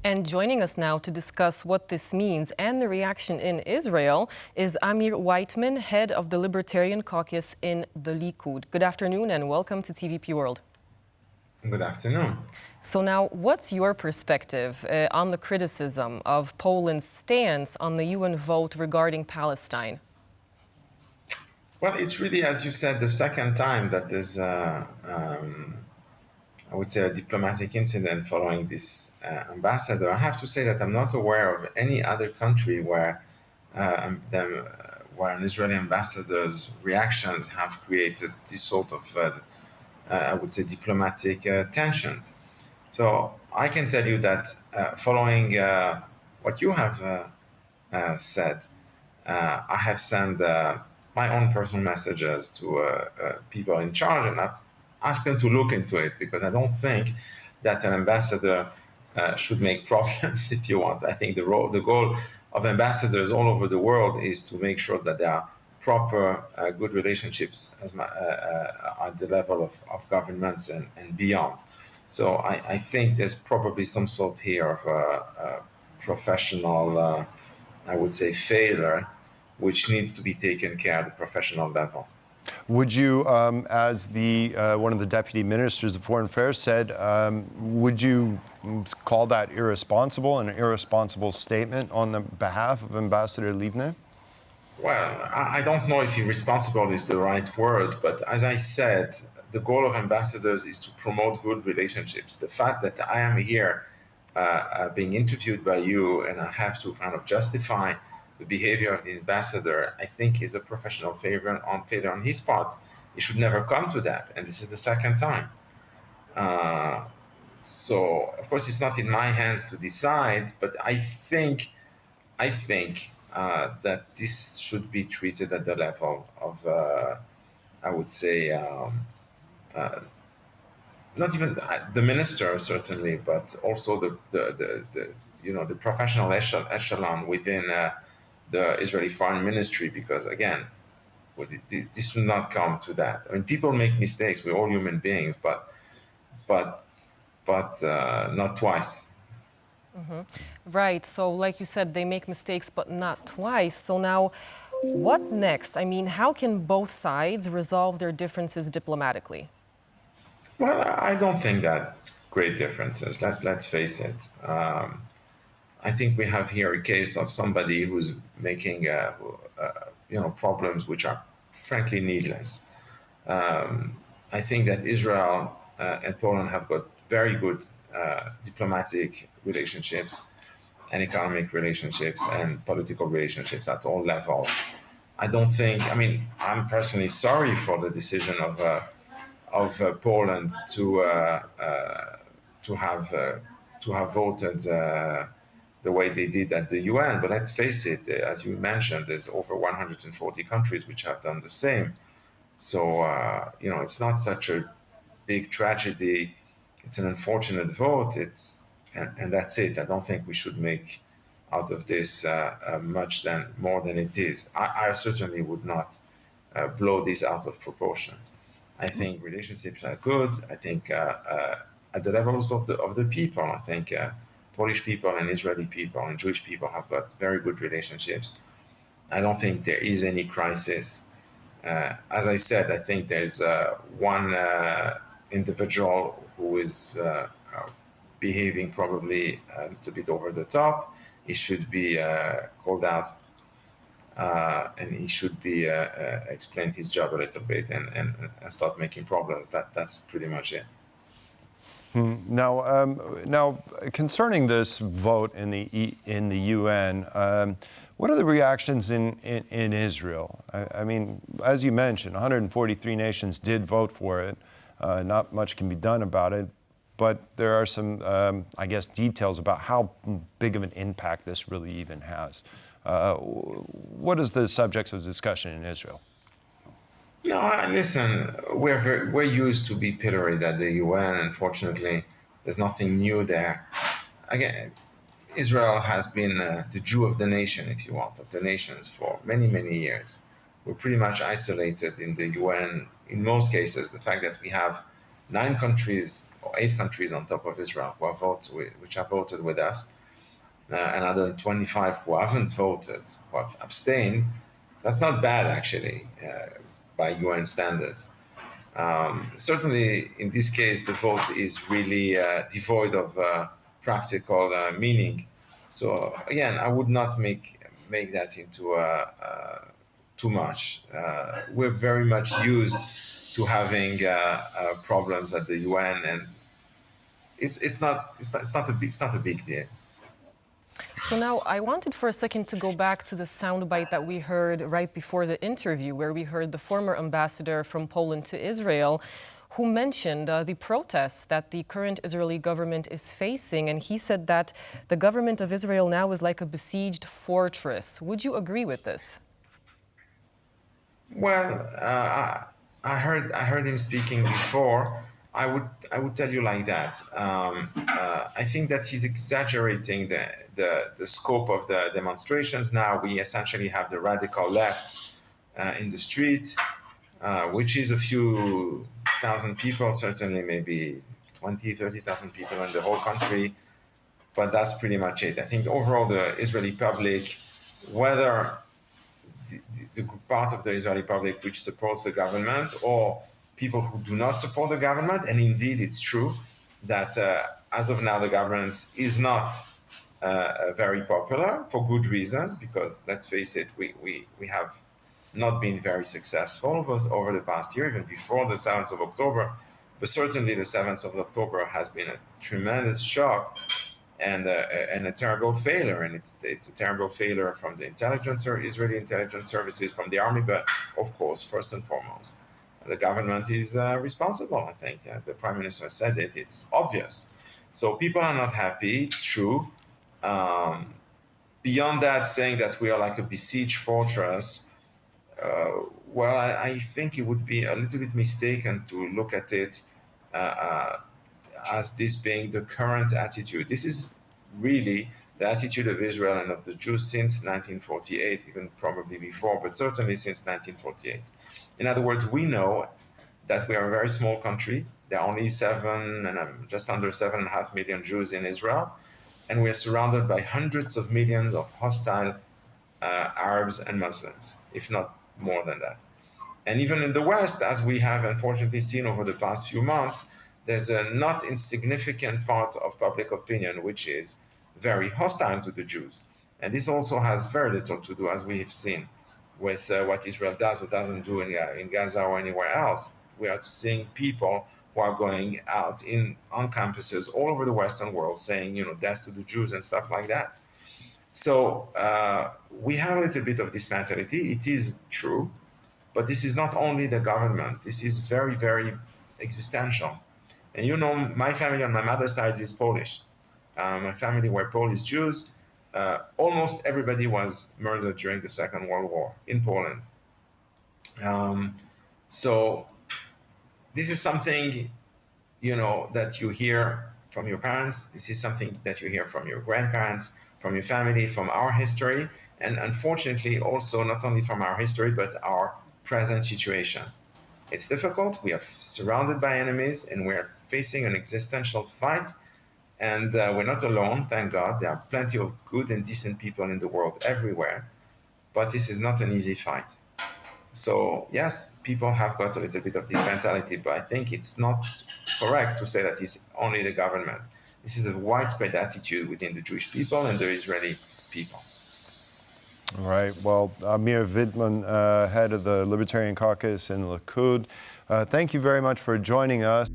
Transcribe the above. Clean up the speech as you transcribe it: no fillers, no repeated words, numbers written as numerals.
And joining us now to discuss what this means and the reaction in Israel is Amir Weitmann, head of the Libertarian Caucus in the Likud. Good afternoon and welcome to TVP World. Good afternoon. So now, what's your perspective on the criticism of Poland's stance on the UN vote regarding Palestine? Well, it's really, as you said, the second time that there's, I would say, a diplomatic incident following this ambassador. I have to say that I'm not aware of any other country where an Israeli ambassador's reactions have created this sort of, I would say, diplomatic tensions. So I can tell you that following what you have said, I have sent my own personal messages to people in charge, and I've asked them to look into it, because I don't think that an ambassador should make problems, if you want. I think the goal of ambassadors all over the world is to make sure that there are proper, good relationships at the level of governments and beyond. So I think there's probably some sort here of professional, I would say, failure, which needs to be taken care of at the professional level. Would you, as the one of the deputy ministers of foreign affairs said, would you call that irresponsible, an irresponsible statement on the behalf of Ambassador Livne? Well, I don't know if irresponsible is the right word, but as I said, the goal of ambassadors is to promote good relationships. The fact that I am here being interviewed by you and I have to kind of justify the behavior of the ambassador, I think is a professional failure on his part. It should never come to that, and this is the second time. So, of course, it's not in my hands to decide, but I think that this should be treated at the level of, I would say, not even the minister certainly, but also the professional echelon within the Israeli Foreign Ministry, because again, this should not come to that. I mean, people make mistakes. We're all human beings, but not twice. Mm-hmm. Right. So, like you said, they make mistakes, but not twice. So now, what next? I mean, how can both sides resolve their differences diplomatically? Well, I don't think that great differences. Let's face it. I think we have here a case of somebody who's making, problems which are frankly needless. I think that Israel and Poland have got very good diplomatic relationships and economic relationships and political relationships at all levels. I don't think. I mean, I'm personally sorry for the decision of Poland to have voted the way they did at the UN. But let's face it, as you mentioned, there's over 140 countries which have done the same. So it's not such a big tragedy. It's an unfortunate vote. And that's it. I don't think we should make out of this much more than it is. I certainly would not blow this out of proportion. I think relationships are good. I think at the levels of the people, I think Polish people and Israeli people and Jewish people have got very good relationships. I don't think there is any crisis. As I said, I think there's one individual who is behaving probably a little bit over the top. He should be called out. And he should be explain his job a little bit and start making problems. That's pretty much it. Now, concerning this vote in the UN, what are the reactions in Israel? I mean, as you mentioned, 143 nations did vote for it. Not much can be done about it, but there are some, I guess, details about how big of an impact this really even has. What is the subjects of discussion in Israel? No, listen, we're used to be pilloried at the UN. Unfortunately, there's nothing new there. Again, Israel has been the Jew of the nation, if you want, of the nations for many, many years. We're pretty much isolated in the UN in most cases. The fact that we have 9 countries or 8 countries on top of Israel which have voted with us, another 25 who haven't voted, who have abstained. That's not bad, actually, by UN standards. Certainly, in this case, the vote is really devoid of practical meaning. So again, I would not make that into too much. We're very much used to having problems at the UN, and it's not a big deal. So now I wanted for a second to go back to the soundbite that we heard right before the interview, where we heard the former ambassador from Poland to Israel, who mentioned the protests that the current Israeli government is facing. And he said that the government of Israel now is like a besieged fortress. Would you agree with this? Well, I heard him speaking before. I would tell you like that. I think that he's exaggerating the scope of the demonstrations. Now we essentially have the radical left in the street, which is a few thousand people, certainly maybe 20, 30,000 people in the whole country. But that's pretty much it. I think overall the Israeli public, whether the part of the Israeli public which supports the government or people who do not support the government, and indeed it's true that as of now the government is not very popular for good reasons, because let's face it, we have not been very successful over the past year, even before the 7th of October, but certainly the 7th of October has been a tremendous shock and a terrible failure, and it's a terrible failure from the Israeli intelligence services, from the army, but of course, first and foremost, the government is responsible. I think the Prime Minister said it. It's obvious. So people are not happy. It's true. Beyond that, saying that we are like a besieged fortress, well, I think it would be a little bit mistaken to look at it as this being the current attitude. This is really the attitude of Israel and of the Jews since 1948, even probably before, but certainly since 1948. In other words, we know that we are a very small country. There are only just under 7.5 million Jews in Israel, and we are surrounded by hundreds of millions of hostile Arabs and Muslims, if not more than that. And even in the West, as we have unfortunately seen over the past few months, there's a not insignificant part of public opinion which is very hostile to the Jews. And this also has very little to do, as we have seen, with what Israel does or doesn't do in Gaza or anywhere else. We are seeing people who are going out on campuses all over the Western world saying, death to the Jews and stuff like that. So we have a little bit of this mentality. It is true, but this is not only the government. This is very, very existential. And my family on my mother's side is Polish. My family were Polish Jews. Almost everybody was murdered during the Second World War in Poland. So this is something, that you hear from your parents. This is something that you hear from your grandparents, from your family, from our history, and unfortunately also not only from our history, but our present situation. It's difficult. We are surrounded by enemies, and we are facing an existential fight. And we're not alone, thank God. There are plenty of good and decent people in the world everywhere. But this is not an easy fight. So yes, people have got a little bit of this mentality, but I think it's not correct to say that it's only the government. This is a widespread attitude within the Jewish people and the Israeli people. All right. Well, Amir Weitmann, head of the Libertarian Caucus in Likud, thank you very much for joining us.